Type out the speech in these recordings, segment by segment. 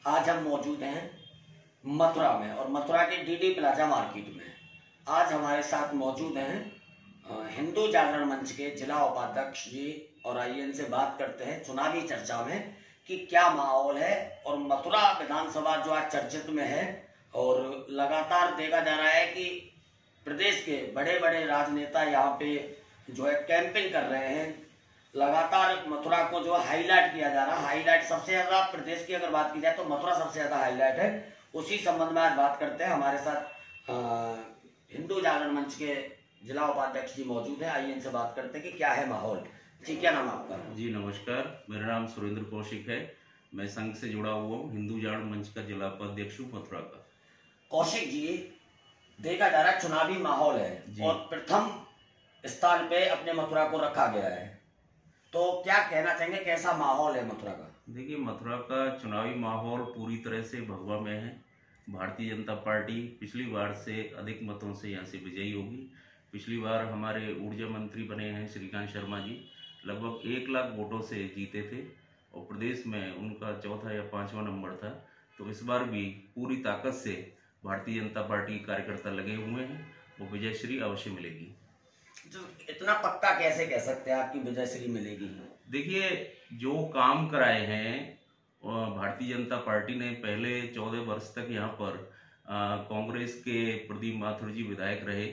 आज हम मौजूद हैं मथुरा में और मथुरा के डीडी प्लाजा मार्केट में। आज हमारे साथ मौजूद हैं हिंदू जागरण मंच के जिला उपाध्यक्ष जी और आइए इनसे बात करते हैं चुनावी चर्चा में कि क्या माहौल है और मथुरा विधानसभा जो आज चर्चित में है और लगातार देखा जा रहा है कि प्रदेश के बड़े बड़े राजनेता यहाँ पे जो है कैंपिंग कर रहे हैं। लगातार मथुरा को जो हाईलाइट किया जा रहा है, हाईलाइट सबसे ज्यादा प्रदेश की अगर बात की जाए तो मथुरा सबसे ज्यादा हाईलाइट है। उसी संबंध में आज बात करते हैं। हमारे साथ हिंदू जागरण मंच के जिला उपाध्यक्ष जी मौजूद है। आइए इनसे बात करते हैं कि क्या है माहौल। जी, क्या नाम है आपका? जी नमस्कार, मेरा नाम सुरेंद्र कौशिक है। मैं संघ से जुड़ा हुआ हूँ, हिंदू जागरण मंच का जिला उपाध्यक्ष हूँ मथुरा का। कौशिक जी, देखा जा रहा है चुनावी माहौल है और प्रथम स्थान पे अपने मथुरा को रखा गया है, तो क्या कहना चाहेंगे, कैसा माहौल है मथुरा का? देखिए, मथुरा का चुनावी माहौल पूरी तरह से भगवा में है। भारतीय जनता पार्टी पिछली बार से अधिक मतों से यहाँ से विजयी होगी। पिछली बार हमारे ऊर्जा मंत्री बने हैं श्रीकांत शर्मा जी, लगभग 1 लाख वोटों से जीते थे और प्रदेश में उनका चौथा या 5वां नंबर था। तो इस बार भी पूरी ताकत से भारतीय जनता पार्टी कार्यकर्ता लगे हुए हैं, वो विजयश्री अवश्य मिलेगी। तो इतना पक्का कैसे कह सकते हैं आपकी विजयश्री मिलेगी? देखिए, जो काम कराए हैं भारतीय जनता पार्टी ने, पहले 14 वर्ष तक यहाँ पर कांग्रेस के प्रदीप माथुर जी विधायक रहे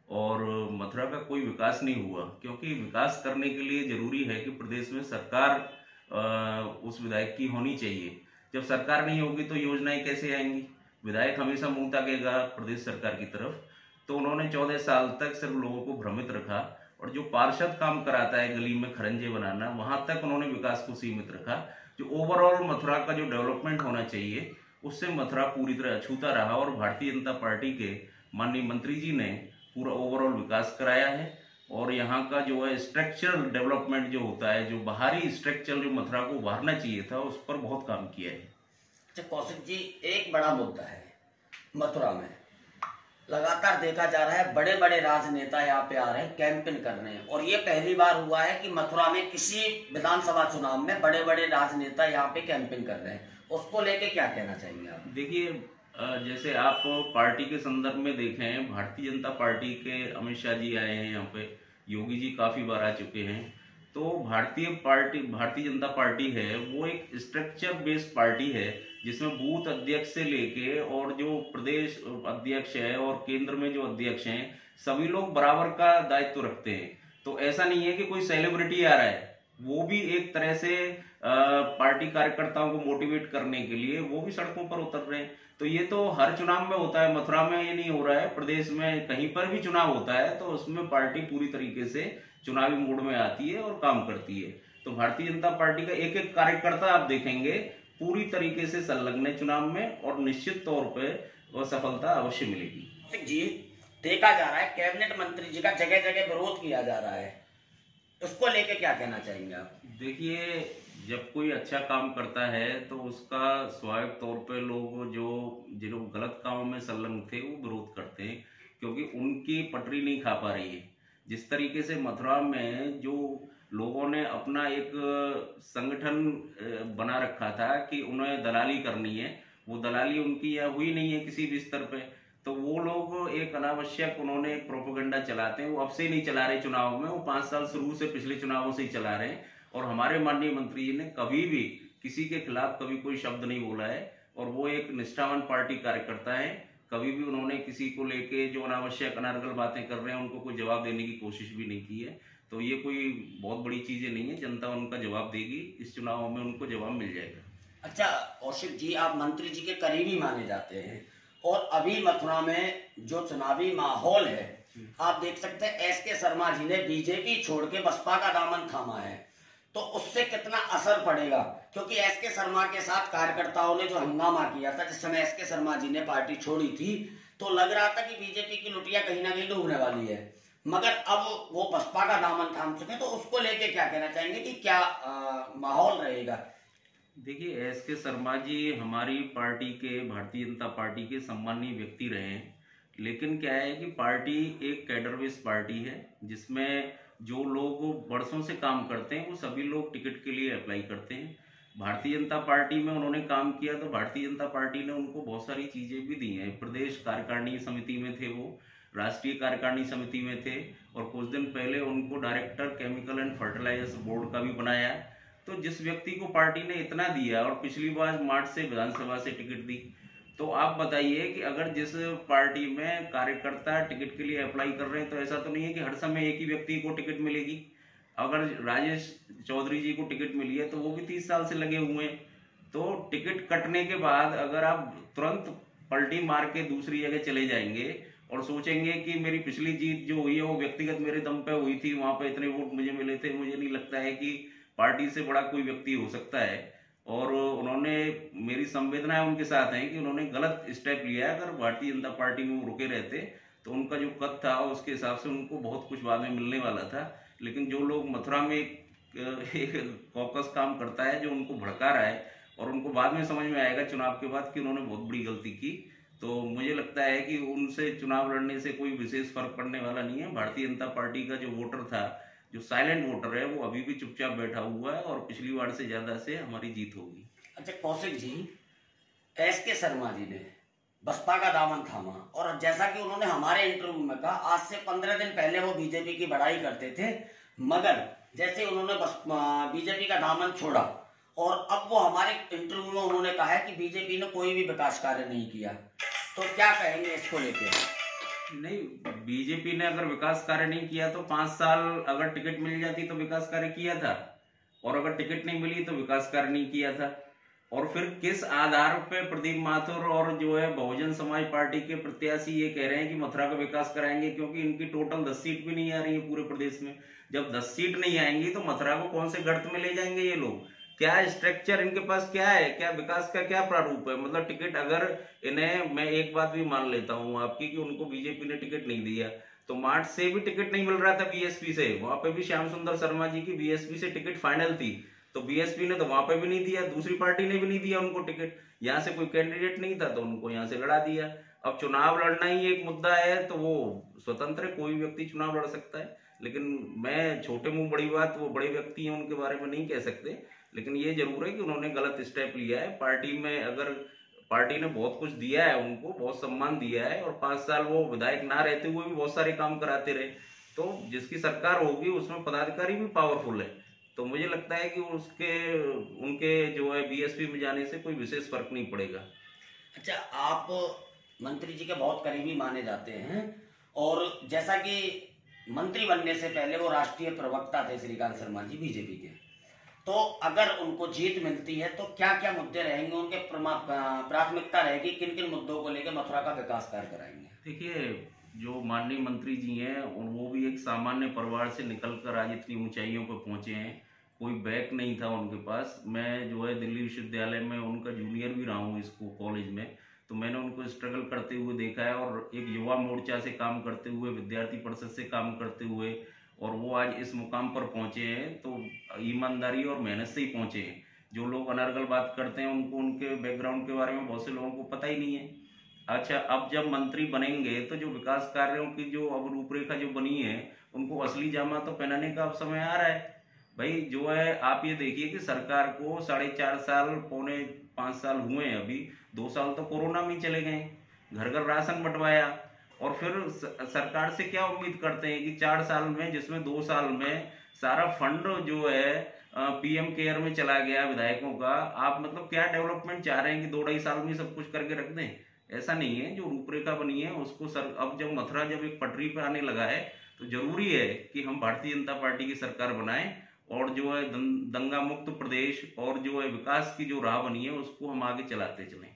और मथुरा का कोई विकास नहीं हुआ, क्योंकि विकास करने के लिए जरूरी है कि प्रदेश में सरकार उस विधायक की होनी चाहिए। जब सरकार नहीं होगी तो योजनाएं कैसे आएंगी? विधायक हमेशा मुंह ताकेगा प्रदेश सरकार की तरफ। तो उन्होंने 14 साल तक सिर्फ लोगों को भ्रमित रखा और जो पार्षद काम कराता है गली में खरंजे बनाना, वहां तक उन्होंने विकास को सीमित रखा। जो ओवरऑल मथुरा का जो डेवलपमेंट होना चाहिए उससे मथुरा पूरी तरह अछूता रहा और भारतीय जनता पार्टी के माननीय मंत्री जी ने पूरा ओवरऑल विकास कराया है। और यहाँ का जो है स्ट्रक्चरल डेवलपमेंट जो होता है, जो बाहरी स्ट्रक्चर जो मथुरा को उभारना चाहिए था, उस पर बहुत काम किया है। अच्छा कौशिक जी, एक बड़ा मुद्दा है मथुरा में, लगातार देखा जा रहा है बड़े बड़े राजनेता यहाँ पे आ रहे हैं, कैंपेन कर रहे हैं और ये पहली बार हुआ है कि मथुरा में किसी विधानसभा चुनाव में बड़े बड़े राजनेता यहाँ पे कैंपेन कर रहे हैं। उसको लेके क्या कहना चाहेंगे आप? देखिए, जैसे आप पार्टी के संदर्भ में देखें, भारतीय जनता पार्टी के अमित शाह जी आए हैं यहाँ पे, योगी जी काफी बार आ चुके हैं। तो भारतीय जनता पार्टी है वो एक स्ट्रक्चर बेस्ड पार्टी है, जिसमें बूथ अध्यक्ष से लेके और जो प्रदेश अध्यक्ष है और केंद्र में जो अध्यक्ष हैं, सभी लोग बराबर का दायित्व रखते हैं। तो ऐसा नहीं है कि कोई सेलिब्रिटी आ रहा है, वो भी एक तरह से पार्टी कार्यकर्ताओं को मोटिवेट करने के लिए वो भी सड़कों पर उतर रहे हैं। तो ये तो हर चुनाव में होता है, मथुरा में ये नहीं हो रहा है, प्रदेश में कहीं पर भी चुनाव होता है तो उसमें पार्टी पूरी तरीके से चुनावी मूड में आती है और काम करती है। तो भारतीय जनता पार्टी का एक एक कार्यकर्ता आप देखेंगे पूरी तरीके से संलग्न है चुनाव में और निश्चित तौर पर वह सफलता अवश्य मिलेगी। जी, देखा जा रहा है कैबिनेट मंत्री जी का जगह जगह विरोध किया जा रहा है, उसको लेके क्या कहना चाहेंगे आप? देखिए, जब कोई अच्छा काम करता है तो उसका स्वाभाविक तौर पे लोग जो गलत कामों में संलग्न थे वो विरोध करते हैं, क्योंकि उनकी पटरी नहीं खा पा रही है। जिस तरीके से मथुरा में जो लोगों ने अपना एक संगठन बना रखा था कि उन्हें दलाली करनी है, वो दलाली उनकी यहाँ हुई नहीं है किसी भी स्तर पे। तो वो लोग एक अनावश्यक उन्होंने एक प्रोपेगेंडा चलाते हैं, वो अब से नहीं चला रहे चुनाव में, वो 5 साल शुरू से पिछले चुनावों से ही चला रहे हैं। और हमारे माननीय मंत्री जी ने कभी भी किसी के खिलाफ कभी कोई शब्द नहीं बोला है और वो एक निष्ठावान पार्टी कार्यकर्ता है। कभी भी उन्होंने किसी को लेके जो अनावश्यक अनर्गल बातें कर रहे हैं उनको कोई जवाब देने की कोशिश भी नहीं की है। तो ये कोई बहुत बड़ी चीजें नहीं है, जनता उनका जवाब देगी, इस चुनाव में उनको जवाब मिल जाएगा। अच्छा कौशिक जी, आप मंत्री जी के करीबी माने जाते हैं और अभी मथुरा में जो चुनावी माहौल है आप देख सकते हैं, एसके शर्मा जी ने बीजेपी छोड़ के बसपा का दामन थामा है, तो उससे कितना असर पड़ेगा? क्योंकि एसके शर्मा के साथ कार्यकर्ताओं ने जो हंगामा किया था जिस समय एसके शर्मा जी ने पार्टी छोड़ी थी, तो लग रहा था कि बीजेपी की लुटिया कहीं ना कहीं डूबने वाली है, मगर अब वो बसपा का दामन थाम चुके, तो उसको लेके क्या कहना चाहेंगे कि क्या माहौल रहेगा? देखिए, एसके शर्मा जी हमारी पार्टी के, भारतीय जनता पार्टी के सम्मानीय व्यक्ति रहे हैं, लेकिन क्या है कि पार्टी एक कैडर बेस्ड पार्टी है, जिसमें जो लोग वर्षों से काम करते हैं वो सभी लोग टिकट के लिए अप्लाई करते हैं। भारतीय जनता पार्टी में उन्होंने काम किया तो भारतीय जनता पार्टी ने उनको बहुत सारी चीजें भी दी हैं। प्रदेश कार्यकारिणी समिति में थे, वो राष्ट्रीय कार्यकारिणी समिति में थे, और कुछ दिन पहले उनको director chemical and fertilisers board का भी बनाया। तो जिस व्यक्ति को पार्टी ने इतना दिया और पिछली बार मार्च से विधानसभा से टिकट दी, तो आप बताइए कि अगर जिस पार्टी में कार्यकर्ता टिकट के लिए अप्लाई कर रहे हैं, तो ऐसा तो नहीं है कि हर समय एक ही व्यक्ति को टिकट मिलेगी। अगर राजेश चौधरी जी को टिकट मिली है तो वो भी 30 साल से लगे हुए हैं। तो टिकट कटने के बाद अगर आप तुरंत पलटी मार के दूसरी जगह चले जाएंगे और सोचेंगे कि मेरी पिछली जीत जो हुई है वो व्यक्तिगत मेरे दम पे हुई थी, वहां पे इतने वोट मुझे मिले थे, मुझे नहीं लगता है कि पार्टी से बड़ा कोई व्यक्ति हो सकता है। और उन्होंने, मेरी संवेदनाएं उनके साथ हैं कि उन्होंने गलत स्टेप लिया है। अगर भारतीय जनता पार्टी में वो रुके रहते तो उनका जो कद था उसके हिसाब से उनको बहुत कुछ बाद में मिलने वाला था। लेकिन जो लोग मथुरा में एक कॉकस काम करता है जो उनको भड़का रहा है, और उनको बाद में समझ में आएगा चुनाव के बाद कि उन्होंने बहुत बड़ी गलती की, तो मुझे लगता है कि उनसे चुनाव लड़ने से कोई विशेष फर्क पड़ने वाला नहीं है। भारतीय जनता पार्टी का जो वोटर था, जो साइलेंट वोटर है, वो अभी भी चुपचाप बैठा हुआ है और पिछली बार से ज्यादा से हमारी जीत होगी। अच्छा कौशिक जी, एस.के. शर्मा जी ने बसपा का दामन थामा, और जैसा कि उन्होंने हमारे इंटरव्यू में कहा, आज से 15 दिन पहले वो बीजेपी की बड़ाई करते थे, मगर जैसे उन्होंने बीजेपी का दामन छोड़ा और अब वो हमारे इंटरव्यू में उन्होंने कहा है कि बीजेपी ने कोई भी विकास कार्य नहीं किया, तो क्या कहेंगे इसको लेकर? नहीं, बीजेपी ने अगर विकास कार्य नहीं किया तो 5 साल अगर टिकट मिल जाती तो विकास कार्य किया था, और अगर टिकट नहीं मिली तो विकास कार्य नहीं किया था। और फिर किस आधार पे प्रदीप माथुर और जो है बहुजन समाज पार्टी के प्रत्याशी ये कह रहे हैं कि मथुरा का विकास कराएंगे? क्योंकि इनकी टोटल 10 सीट भी नहीं आ रही है पूरे प्रदेश में। जब 10 सीट नहीं आएंगी तो मथुरा को कौन से गर्त में ले जाएंगे ये लोग? क्या स्ट्रक्चर इनके पास क्या है? क्या विकास का क्या प्रारूप है? मतलब टिकट अगर इन्हें, मैं एक बात भी मान लेता हूं आपकी कि उनको बीजेपी ने टिकट नहीं दिया, तो मार्च से भी टिकट नहीं मिल रहा था बीएसपी से, वहां पे भी श्याम सुंदर शर्मा जी की बीएसपी से टिकट फाइनल थी, तो बीएसपी ने तो वहां पे भी नहीं दिया, दूसरी पार्टी ने भी नहीं दिया उनको टिकट। यहाँ से कोई कैंडिडेट नहीं था तो उनको यहाँ से लड़ा दिया। अब चुनाव लड़ना ही एक मुद्दा है तो वो स्वतंत्र, कोई व्यक्ति चुनाव लड़ सकता है। लेकिन मैं छोटे मुंह बड़ी बात, वो बड़े व्यक्ति हैं उनके बारे में नहीं कह सकते, लेकिन ये जरूर है कि उन्होंने गलत स्टेप लिया है। पार्टी में अगर पार्टी ने बहुत कुछ दिया है, उनको बहुत सम्मान दिया है, और 5 साल वो विधायक ना रहते हुए भी बहुत सारे काम कराते रहे, तो जिसकी सरकार होगी उसमें पदाधिकारी भी पावरफुल है, तो मुझे लगता है कि उनके जो है बीएसपी में जाने से कोई विशेष फर्क नहीं पड़ेगा। अच्छा, आप मंत्री जी के बहुत करीबी माने जाते हैं, और जैसा कि मंत्री बनने से पहले वो राष्ट्रीय प्रवक्ता थे श्रीकांत शर्मा जी बीजेपी के, तो अगर उनको जीत मिलती है तो क्या क्या मुद्दे रहेंगे, उनके प्राथमिकता रहेगी, किन किन मुद्दों को लेकर मथुरा का विकास कार्य कराएंगे? देखिए, जो माननीय मंत्री जी हैं वो भी एक सामान्य परिवार से निकलकर आज इतनी ऊंचाइयों पर पहुंचे हैं, कोई बैक नहीं था उनके पास। मैं जो है दिल्ली विश्वविद्यालय में उनका जूनियर भी रहा हूँ इसको कॉलेज में, तो मैंने उनको स्ट्रगल करते हुए देखा है, और एक युवा मोर्चा से काम करते हुए, विद्यार्थी परिषद से काम करते हुए, और वो आज इस मुकाम पर पहुंचे हैं तो ईमानदारी और मेहनत से ही पहुंचे हैं। जो लोग अनर्गल बात करते हैं उनको उनके बैकग्राउंड के बारे में बहुत से लोगों को पता ही नहीं है। अच्छा, अब जब मंत्री बनेंगे तो जो विकास कार्यों की जो अब रूपरेखा जो बनी है, उनको असली जामा तो पहनाने का अब समय आ रहा है। भाई जो है, आप ये देखिए कि सरकार को 4.5 साल, पौने 5 साल हुए हैं, अभी 2 साल तो कोरोना में चले गए, घर घर राशन बंटवाया, और फिर सरकार से क्या उम्मीद करते हैं कि 4 साल में, जिसमें 2 साल में सारा फंड जो है पीएम केयर में चला गया विधायकों का, आप मतलब क्या डेवलपमेंट चाह रहे हैं कि 2-2.5 साल में सब कुछ करके रख दें? ऐसा नहीं है। जो रूपरेखा बनी है उसको अब जब मथुरा जब एक पटरी पे आने लगा है तो जरूरी है कि हम भारतीय जनता पार्टी की सरकार बनाएं, और जो है दंगा मुक्त प्रदेश और जो है विकास की जो राह बनी है उसको हम आगे चलाते चलें।